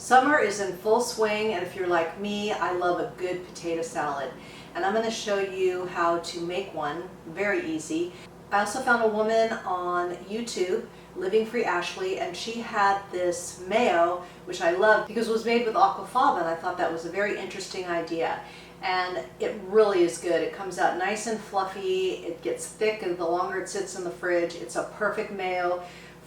Summer is in full swing, and if you're like me, I love a good potato salad. And I'm going to show you how to make one, very easy. I also found a woman on YouTube, LivingFreeAshley, and she had this mayo, which I love because it was made with aquafaba, and I thought that was a very interesting idea. And it really is good. It comes out nice and fluffy, it gets thick and the longer it sits in the fridge. It's a perfect mayo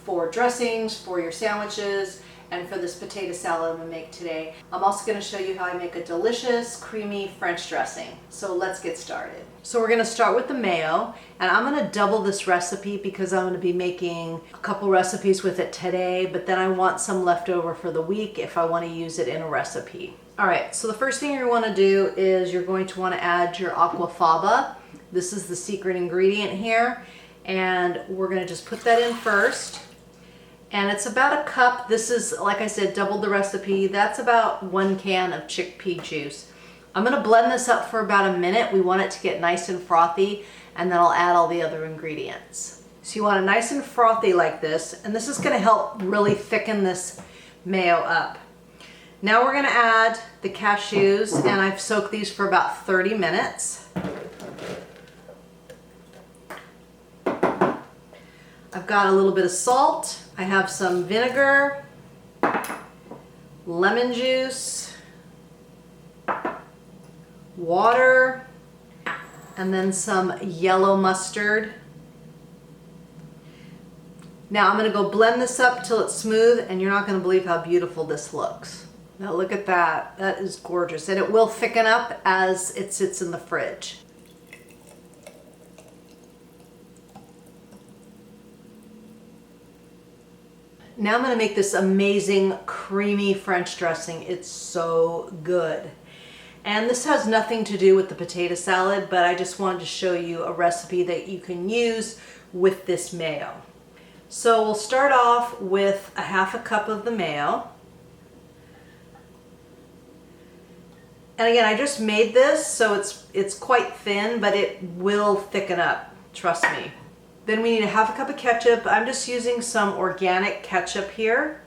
for dressings, for your sandwiches, and for this potato salad I'm going to make today. I'm also going to show you how I make a delicious, creamy French dressing. So let's get started. So we're going to start with the mayo, and I'm going to double this recipe because I'm going to be making a couple recipes with it today, but then I want some left over for the week if I want to use it in a recipe. All right, so the first thing you want to do is you're going to want to add your aquafaba. This is the secret ingredient here, and we're going to just put that in first. And it's about a cup. This is, like I said, double the recipe. That's about 1 can of chickpea juice. I'm going to blend this up for about a minute. We want it to get nice and frothy, and then I'll add all the other ingredients. So you want it nice and frothy like this, and this is going to help really thicken this mayo up. Now we're going to add the cashews, and I've soaked these for about 30 minutes. I've got a little bit of salt. I have some vinegar, lemon juice, water, and then some yellow mustard. Now I'm going to go blend this up till it's smooth, and you're not going to believe how beautiful this looks. Now look at that. That is gorgeous, and it will thicken up as it sits in the fridge. Now I'm going to make this amazing creamy French dressing. It's so good. And this has nothing to do with the potato salad, but I just wanted to show you a recipe that you can use with this mayo. So we'll start off with a ½ cup of the mayo. And again, I just made this, so it's quite thin, but it will thicken up, trust me. Then we need a ½ cup of ketchup. I'm just using some organic ketchup here.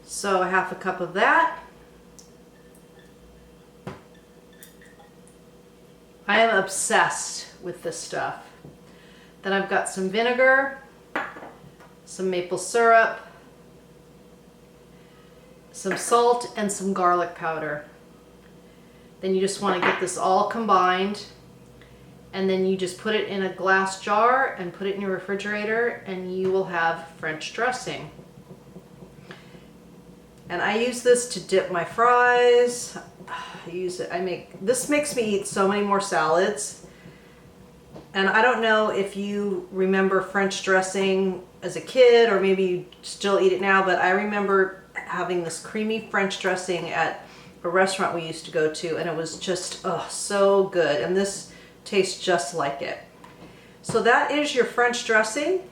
So a ½ cup of that. I am obsessed with this stuff. Then I've got some vinegar, some maple syrup, some salt, and some garlic powder. Then you just want to get this all combined. And then you just put it in a glass jar and put it in your refrigerator, and you will have French dressing. And I use this to dip my fries. This makes me eat so many more salads. And I don't know if you remember French dressing as a kid, or maybe you still eat it now, but I remember having this creamy French dressing at a restaurant we used to go to, and it was just, oh, so good. And this tastes just like it. So that is your French dressing,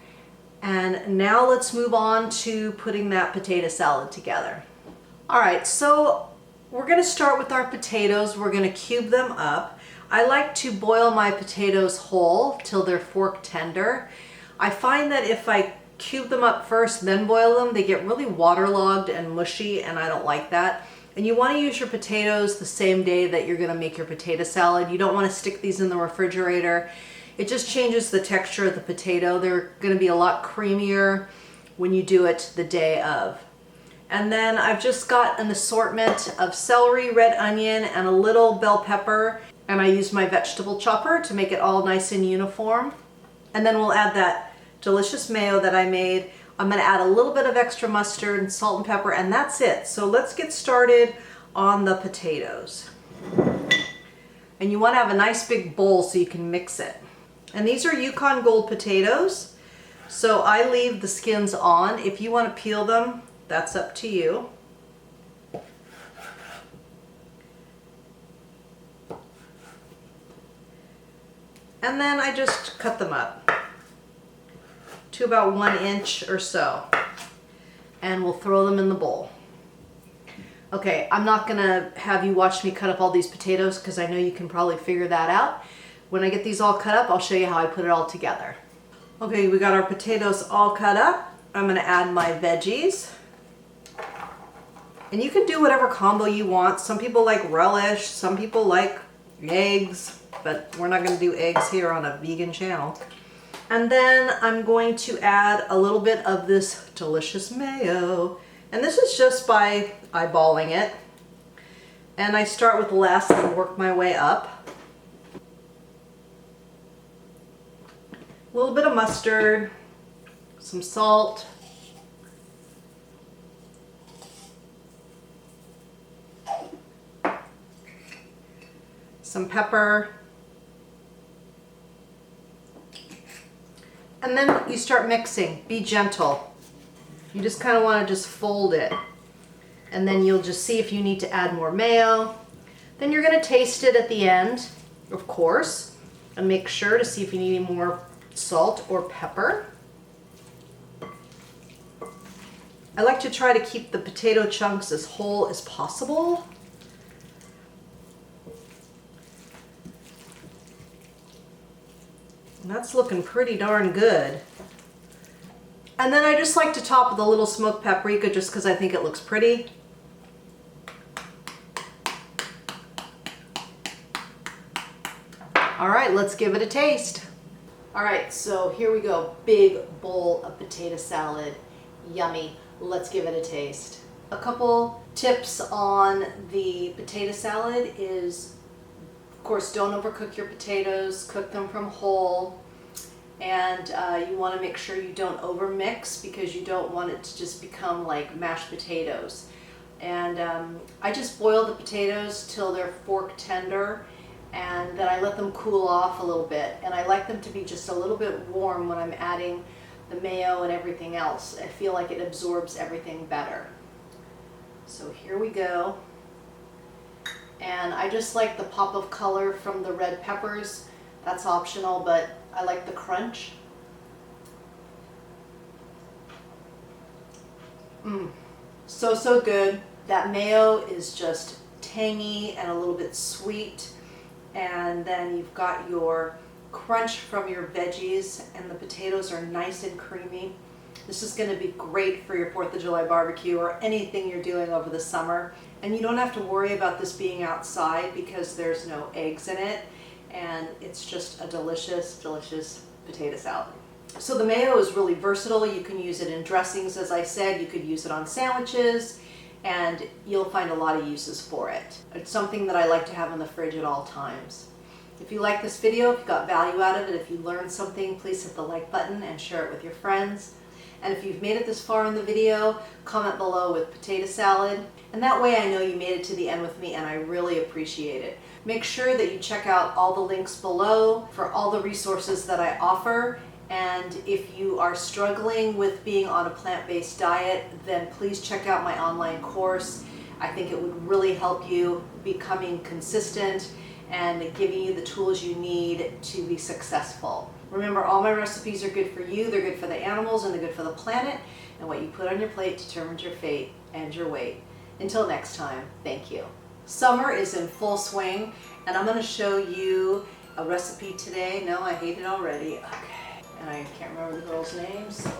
and now let's move on to putting that potato salad together. All right, so we're going to start with our potatoes. We're going to cube them up. I like to boil my potatoes whole till they're fork tender. I find that if I cube them up first, then boil them, they get really waterlogged and mushy, and I don't like that. And you want to use your potatoes the same day that you're going to make your potato salad. You don't want to stick these in the refrigerator. It just changes the texture of the potato. They're going to be a lot creamier when you do it the day of. And then I've just got an assortment of celery, red onion, and a little bell pepper. And I used my vegetable chopper to make it all nice and uniform. And then we'll add that delicious mayo that I made. I'm going to add a little bit of extra mustard and salt and pepper, and that's it. So let's get started on the potatoes. And you want to have a nice big bowl so you can mix it. And these are Yukon Gold potatoes. So I leave the skins on. If you want to peel them, that's up to you. And then I just cut them up to about 1 inch or so, and we'll throw them in the bowl. Okay, I'm not gonna have you watch me cut up all these potatoes because I know you can probably figure that out. When I get these all cut up, I'll show you how I put it all together. Okay, we got our potatoes all cut up. I'm gonna add my veggies. And you can do whatever combo you want. Some people like relish, some people like eggs, but we're not gonna do eggs here on a vegan channel. And then I'm going to add a little bit of this delicious mayo. And this is just by eyeballing it. And I start with less and work my way up. A little bit of mustard, some salt, some pepper, and then you start mixing. Be gentle. You just kind of want to just fold it, and then you'll just see if you need to add more mayo. Then you're going to taste it at the end, of course, and make sure to see if you need any more salt or pepper. I like to try to keep the potato chunks as whole as possible. And that's looking pretty darn good. And then I just like to top with a little smoked paprika just because I think it looks pretty. All right, let's give it a taste. All right, so here we go. Big bowl of potato salad. Yummy. Let's give it a taste. A couple tips on the potato salad is, of course, don't overcook your potatoes. Cook them from whole. And you want to make sure you don't overmix because you don't want it to just become like mashed potatoes. And I just boil the potatoes till they're fork tender, and then I let them cool off a little bit. And I like them to be just a little bit warm when I'm adding the mayo and everything else. I feel like it absorbs everything better. So here we go. And I just like the pop of color from the red peppers. That's optional, but I like the crunch. So good. That mayo is just tangy and a little bit sweet. And then you've got your crunch from your veggies, and the potatoes are nice and creamy. This is going to be great for your 4th of July barbecue or anything you're doing over the summer. And you don't have to worry about this being outside because there's no eggs in it. And it's just a delicious, delicious potato salad. So the mayo is really versatile. You can use it in dressings, as I said. You could use it on sandwiches, and you'll find a lot of uses for it. It's something that I like to have in the fridge at all times. If you like this video, if you got value out of it, if you learned something, please hit the like button and share it with your friends. And if you've made it this far in the video, comment below with potato salad. And that way I know you made it to the end with me, and I really appreciate it. Make sure that you check out all the links below for all the resources that I offer. And if you are struggling with being on a plant-based diet, then please check out my online course. I think it would really help you becoming consistent and giving you the tools you need to be successful. Remember, all my recipes are good for you, they're good for the animals, and they're good for the planet. And what you put on your plate determines your fate and your weight. Until next time, thank you. Summer is in full swing, and I'm going to show you a recipe today. No, I hate it already. Okay. And I can't remember the girl's name, so